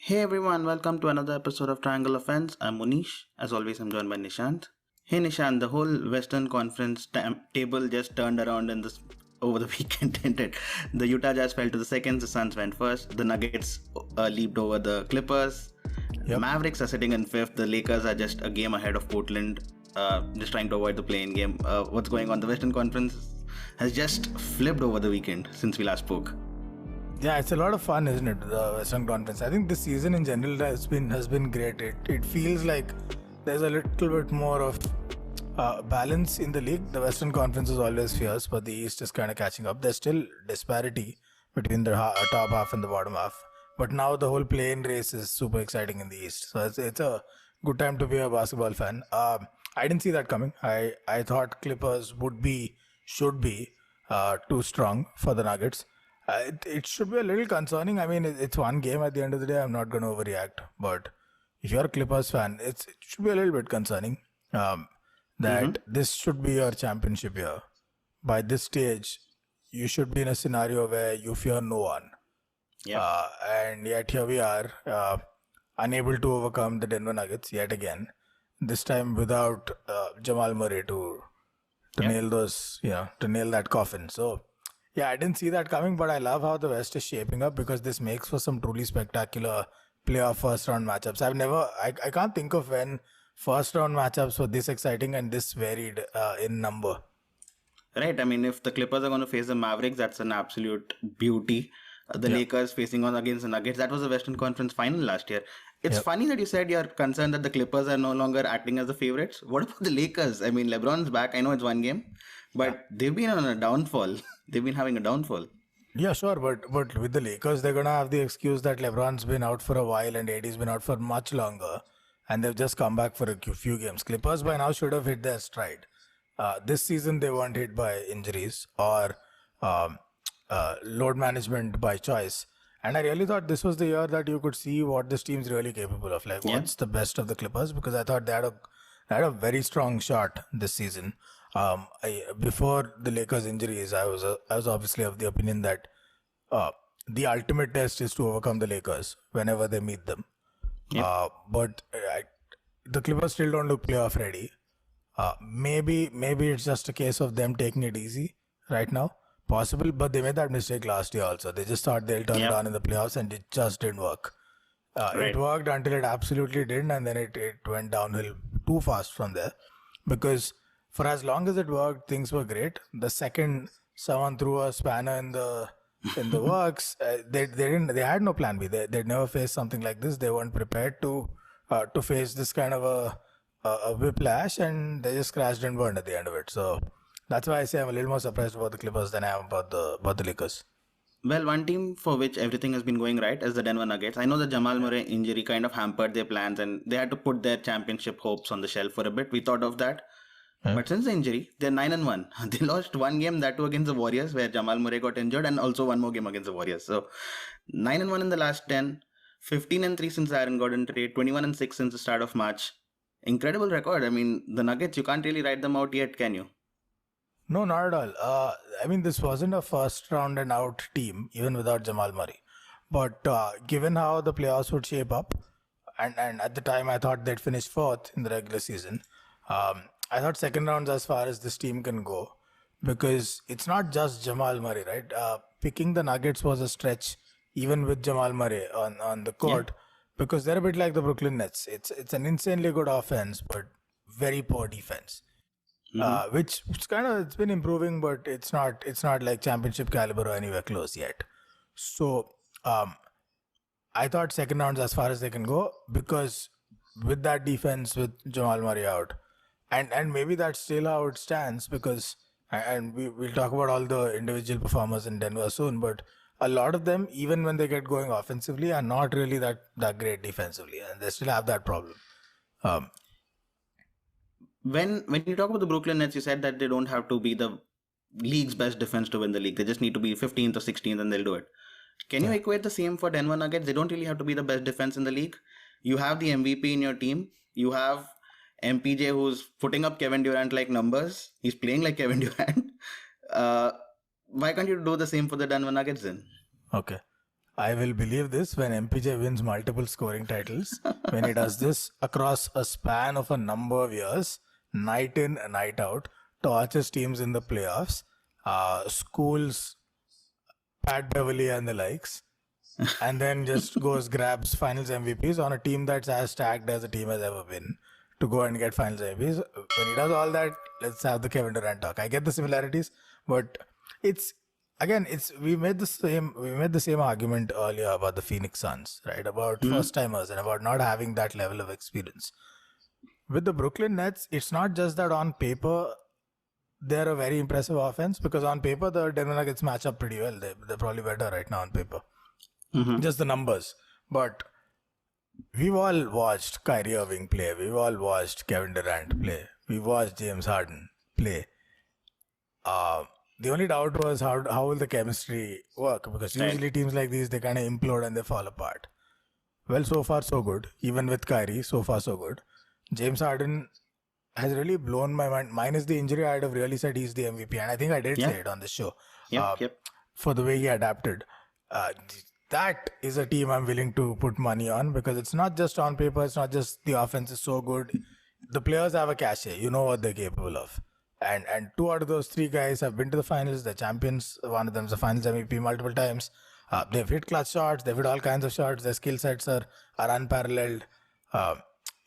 Hey everyone, welcome to another episode of Triangle Offense. I'm Munish. As always, I'm joined by Nishant. Hey Nishant, the whole Western Conference table just turned around in this over the weekend, didn't it? The Utah Jazz fell to the second, the Suns went first, the Nuggets leaped over the Clippers, Yep. Mavericks are sitting in fifth, the Lakers are just a game ahead of Portland, just trying to avoid the play-in game. What's going on? The Western Conference has just flipped over the weekend since we last spoke. Yeah, it's a lot of fun, isn't it? The Western Conference. I think this season in general has been great. It feels like there's a little bit more of balance in the league. The Western Conference is always fierce, but the East is kind of catching up. There's still disparity between the top half and the bottom half. But now the whole play-in race is super exciting in the East. So it's a good time to be a basketball fan. I didn't see that coming. I thought Clippers should be too strong for the Nuggets. It should be a little concerning. I mean, it's one game at the end of the day. I'm not going to overreact. But if you're a Clippers fan, it should be a little bit concerning that this should be your championship year. By this stage, you should be in a scenario where you fear no one. Yeah. And yet here we are, unable to overcome the Denver Nuggets yet again. This time without Jamal Murray to nail that coffin. So, yeah, I didn't see that coming, but I love how the West is shaping up because this makes for some truly spectacular playoff first round matchups. I can't think of when first round matchups were this exciting and this varied in number. Right. I mean, if the Clippers are going to face the Mavericks, that's an absolute beauty. The Lakers facing on against the Nuggets. That was the Western Conference final last year. It's funny that you said you're concerned that the Clippers are no longer acting as the favorites. What about the Lakers? I mean, LeBron's back. I know it's one game, but they've been on a downfall. They've been having a downfall. Yeah, sure, but with the Lakers, they're gonna have the excuse that LeBron's been out for a while and AD's been out for much longer, and they've just come back for a few games. Clippers by now should have hit their stride. This season, they weren't hit by injuries or load management by choice. And I really thought this was the year that you could see what this team's really capable of. Like, what's the best of the Clippers? Because I thought they had a very strong shot this season. Before the Lakers injuries, I was obviously of the opinion that the ultimate test is to overcome the Lakers whenever they meet them. But the Clippers still don't look playoff ready. Maybe it's just a case of them taking it easy right now. Possible, but they made that mistake last year also. They just thought they'll turn it on in the playoffs and it just didn't work. It worked until it absolutely didn't, and then it went downhill too fast from there. Because for as long as it worked, things were great. The second someone threw a spanner in the works, they had no plan B. They'd never faced something like this. They weren't prepared to face this kind of a whiplash, and they just crashed and burned at the end of it. So that's why I say I'm a little more surprised about the Clippers than I am about the Lakers. Well, one team for which everything has been going right is the Denver Nuggets. I know the Jamal Murray injury kind of hampered their plans and they had to put their championship hopes on the shelf for a bit. We thought of that. But since the injury, they're 9-1. They lost one game, that too against the Warriors, where Jamal Murray got injured, and also one more game against the Warriors. So 9-1 in the last 10, 15-3 since Aaron Gordon trade, 21-6 since the start of March. Incredible record. I mean, the Nuggets, you can't really write them out yet, can you? No, not at all. I mean, this wasn't a first round and out team, even without Jamal Murray. But given how the playoffs would shape up, and at the time I thought they'd finish fourth in the regular season, I thought second round's as far as this team can go. Because it's not just Jamal Murray, right? Picking the Nuggets was a stretch, even with Jamal Murray on the court. Because they're a bit like the Brooklyn Nets. It's an insanely good offense, but very poor defense. Which it's been improving, but it's not like championship caliber or anywhere close yet. So I thought second round's as far as they can go, because with that defense, with Jamal Murray out, and maybe that's still how it stands, because and we'll talk about all the individual performers in Denver soon, but a lot of them, even when they get going offensively, are not really that great defensively, and they still have that problem. When you talk about the Brooklyn Nets, you said that they don't have to be the league's best defense to win the league. They just need to be 15th or 16th and they'll do it. Can you equate the same for Denver Nuggets? They don't really have to be the best defense in the league. You have the MVP in your team. You have MPJ who's putting up Kevin Durant-like numbers. He's playing like Kevin Durant. Why can't you do the same for the Denver Nuggets then? Okay. I will believe this when MPJ wins multiple scoring titles, when he does this across a span of a number of years, night in, night out, torches teams in the playoffs, schools Pat Beverly and the likes, and then just grabs finals MVPs on a team that's as stacked as a team has ever been to go and get finals MVPs. When he does all that, let's have the Kevin Durant talk. I get the similarities, but we made the same argument earlier about the Phoenix Suns, right? About first timers and about not having that level of experience. With the Brooklyn Nets, it's not just that on paper they're a very impressive offense, because on paper the Denver Nuggets match up pretty well. They're probably better right now on paper. Just the numbers. But we've all watched Kyrie Irving play. We've all watched Kevin Durant play. We've watched James Harden play. The only doubt was how will the chemistry work? Because usually teams like these, they kind of implode and they fall apart. Well, so far so good. Even with Kyrie, so far so good. James Harden has really blown my mind. Minus the injury, I'd have really said he's the MVP. And I think I did say it on the show. For the way he adapted. That is a team I'm willing to put money on, because it's not just on paper. It's not just the offense is so good. The players have a cachet. You know what they're capable of. And 2 out of those 3 guys have been to the finals. They're champions. One of them is a finals MVP multiple times. They've hit clutch shots. They've hit all kinds of shots. Their skill sets are unparalleled.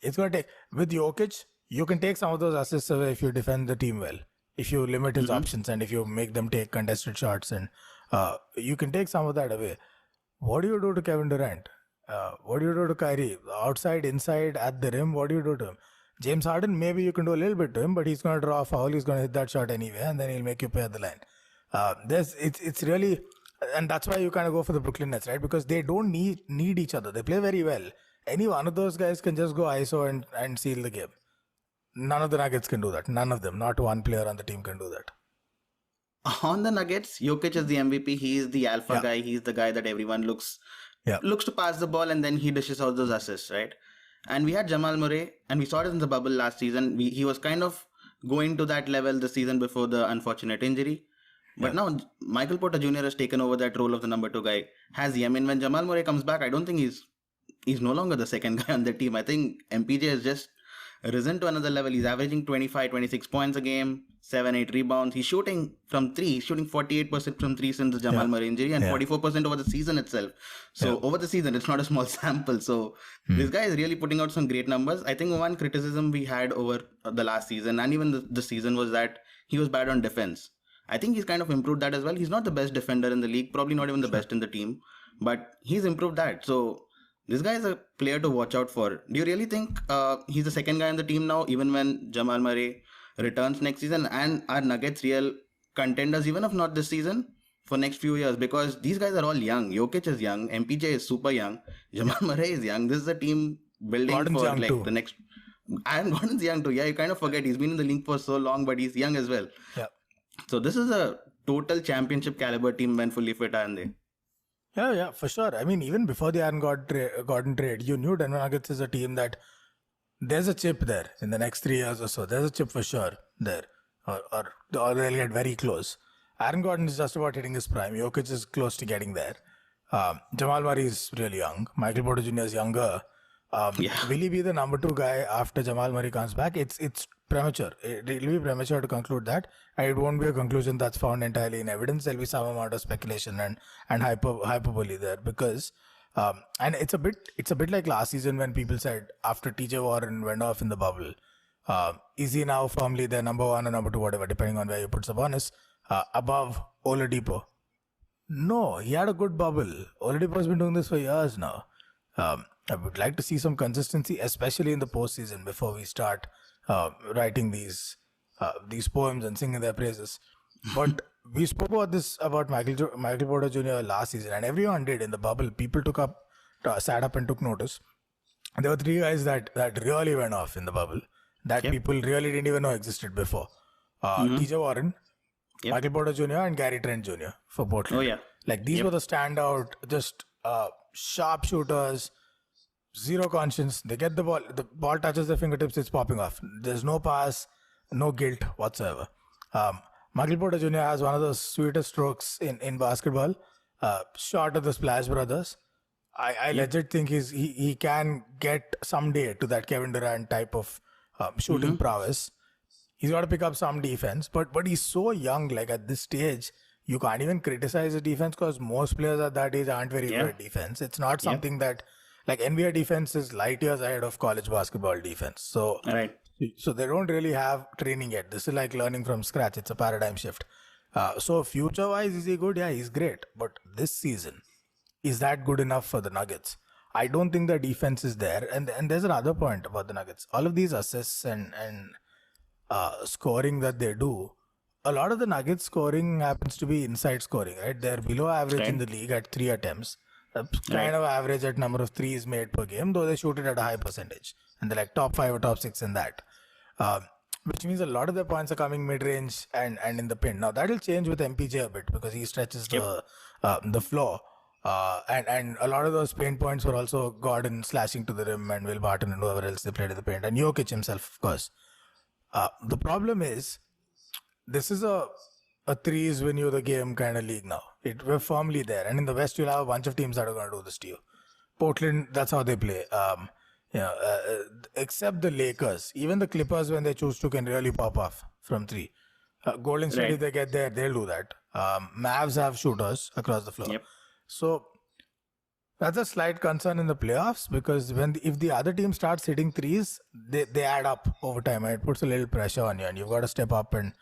It's going to take... With Jokic, you can take some of those assists away if you defend the team well. If you limit his options and if you make them take contested shots, and you can take some of that away. What do you do to Kevin Durant? What do you do to Kyrie? Outside, inside, at the rim, what do you do to him? James Harden, maybe you can do a little bit to him, but he's going to draw a foul. He's going to hit that shot anyway, and then he'll make you pay at the line. It's really... And that's why you kind of go for the Brooklyn Nets, right? Because they don't need each other. They play very well. Any one of those guys can just go ISO and seal the game. None of the Nuggets can do that. None of them. Not one player on the team can do that. On the Nuggets, Jokic is the MVP. He is the alpha guy. He's the guy that everyone looks to pass the ball, and then he dishes out those assists, right? And we had Jamal Murray, and we saw it in the bubble last season. He was kind of going to that level the season before the unfortunate injury. But now Michael Porter Jr. has taken over that role of the number 2 guy. Has he? I mean, when Jamal Murray comes back, I don't think he's no longer the second guy on the team. I think MPJ has just risen to another level. He's averaging 25, 26 points a game, 7, 8 rebounds. He's shooting from 3. He's shooting 48% from 3 since the Jamal Murray injury, and 44% over the season itself. So over the season, it's not a small sample. So this guy is really putting out some great numbers. I think one criticism we had over the last season and even the season was that he was bad on defense. I think he's kind of improved that as well. He's not the best defender in the league, probably not even the best in the team, but he's improved that. So this guy is a player to watch out for. Do you really think he's the second guy on the team now, even when Jamal Murray returns next season? And are Nuggets real contenders, even if not this season, for next few years? Because these guys are all young. Jokic is young. MPJ is super young. Jamal Murray is young. This is a team building Gordon's for too. the next... And Gordon's young too. Yeah, you kind of forget. He's been in the league for so long, but he's young as well. Yeah. So this is a total championship caliber team when fully fit, aren't they? Yeah, for sure. I mean, even before the Aaron Gordon trade, you knew Denver Nuggets is a team that there's a chip there in the next 3 years or so. There's a chip for sure there. Or they'll get very close. Aaron Gordon is just about hitting his prime. Jokic is close to getting there. Jamal Murray is really young. Michael Porter Jr. is younger. Will he be the number 2 guy after Jamal Murray comes back? It's premature. It will be premature to conclude that, and it won't be a conclusion that's found entirely in evidence. There'll be some amount of speculation and hyperbole there, because and it's a bit like last season when people said after TJ Warren went off in the bubble, is he now firmly their number 1 or number 2, whatever, depending on where you put Sabonis, above Oladipo? No, he had a good bubble. Oladipo's been doing this for years now. I would like to see some consistency, especially in the postseason, before we start writing these poems and singing their praises. But we spoke about this about Michael Porter Jr. last season, and everyone did in the bubble. People sat up and took notice. And there were 3 guys that really went off in the bubble that people really didn't even know existed before. TJ Warren, Michael Porter Jr. and Gary Trent Jr. for Portland. Oh yeah. Like these were the standout, just sharp shooters. Zero conscience. They get the ball touches their fingertips, it's popping off. There's no pass, no guilt whatsoever. Michael Porter Jr. has one of the sweetest strokes in basketball. short of the Splash Brothers. I legit think he can get someday to that Kevin Durant type of shooting prowess. He's got to pick up some defense, but he's so young. Like at this stage, you can't even criticize his defense because most players at that age aren't very good at defense. It's not something that like NBA defense is light years ahead of college basketball defense. So they don't really have training yet. This is like learning from scratch. It's a paradigm shift. So future-wise, is he good? Yeah, he's great. But this season, is that good enough for the Nuggets? I don't think the defense is there. And there's another point about the Nuggets. All of these assists and scoring that they do, a lot of the Nuggets scoring happens to be inside scoring, right? They're below average in the league at 3 attempts. Kind of average at number of threes made per game, though they shoot it at a high percentage. And they're like top 5 or top 6 in that. Which means a lot of their points are coming mid-range and in the pin. Now, that'll change with MPJ a bit because he stretches the floor. And a lot of those paint points were also Gordon slashing to the rim and Will Barton and whoever else they played in the paint. And Jokic himself, of course. The problem is, this is a threes win you the game kind of league now. We're firmly there. And in the West, you'll have a bunch of teams that are going to do this to you. Portland, that's how they play. Except the Lakers. Even the Clippers, when they choose to, can really pop off from 3. Golden State, if they get there, they'll do that. Mavs have shooters across the floor. So that's a slight concern in the playoffs because if the other team starts hitting threes, they add up over time and it puts a little pressure on you and you've got to step up and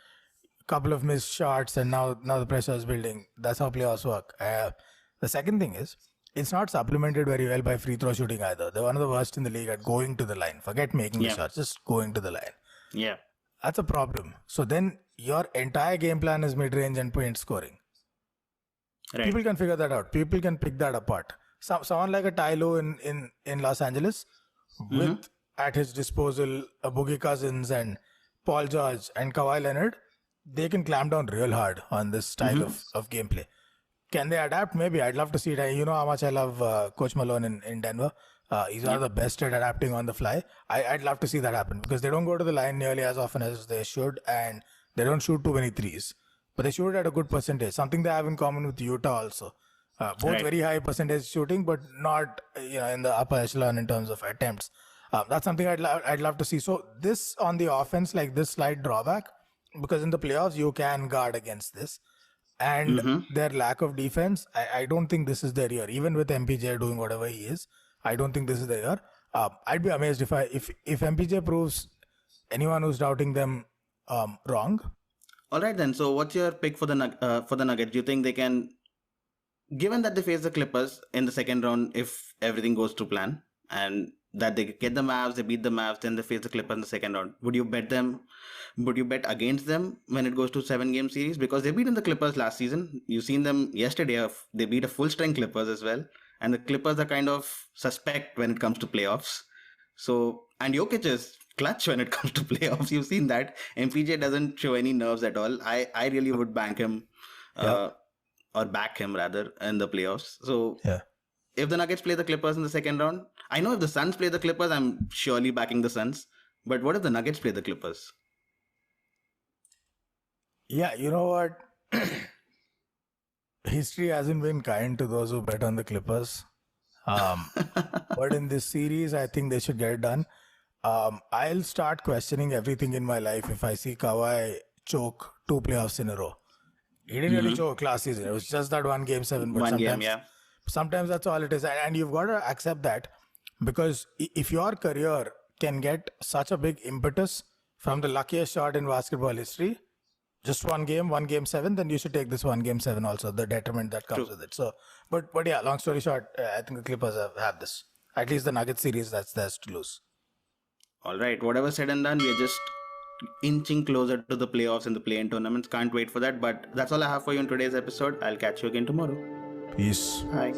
a couple of missed shots and now the pressure is building. That's how playoffs work. The second thing is, it's not supplemented very well by free throw shooting either. They're one of the worst in the league at going to the line. Forget making the shots, just going to the line. Yeah. That's a problem. So then your entire game plan is mid-range and point scoring. Right. People can figure that out. People can pick that apart. Someone like a Ty Lue in Los Angeles with at his disposal Boogie Cousins and Paul George and Kawhi Leonard, they can clamp down real hard on this style of gameplay. Can they adapt? Maybe. I'd love to see it. You know how much I love Coach Malone in Denver. He's one of the best at adapting on the fly. I'd love to see that happen because they don't go to the line nearly as often as they should and they don't shoot too many threes. But they shoot at a good percentage. Something they have in common with Utah also. Both very high percentage shooting, but not in the upper echelon in terms of attempts. That's something I'd love to see. So this on the offense, like this slight drawback, because in the playoffs you can guard against this. And their lack of defense, I don't think this is their year. Even with MPJ doing whatever he is, I don't think this is their year. I'd be amazed if MPJ proves anyone who's doubting them wrong. All right then. So what's your pick for the Nuggets? Do you think they can, given that they face the Clippers in the second round, if everything goes to plan, and that they get the Mavs, they beat the Mavs, then they face the Clippers in the second round, would you bet them? Would you bet against them when it goes to 7-game series? Because they beat the Clippers last season. You've seen them yesterday. They beat a full-strength Clippers as well. And the Clippers are kind of suspect when it comes to playoffs. So, and Jokic is clutch when it comes to playoffs. You've seen that. MPJ doesn't show any nerves at all. I really would bank him or back him rather in the playoffs. So, if the Nuggets play the Clippers in the second round, I know if the Suns play the Clippers, I'm surely backing the Suns. But what if the Nuggets play the Clippers? Yeah, you know what? History hasn't been kind to those who bet on the Clippers. But in this series, I think they should get it done. I'll start questioning everything in my life if I see Kawhi choke 2 playoffs in a row. He didn't really choke last season. It was just that one game 7. But sometimes that's all it is. And you've got to accept that because if your career can get such a big impetus from the luckiest shot in basketball history, just one game 7, then you should take this 1 game 7 also, the detriment that comes with it. So, but yeah, long story short, I think the Clippers have this. At least the Nuggets series, that's theirs to lose. All right, whatever said and done, we are just inching closer to the playoffs and the play-in tournaments. Can't wait for that. But that's all I have for you in today's episode. I'll catch you again tomorrow. Peace. Bye.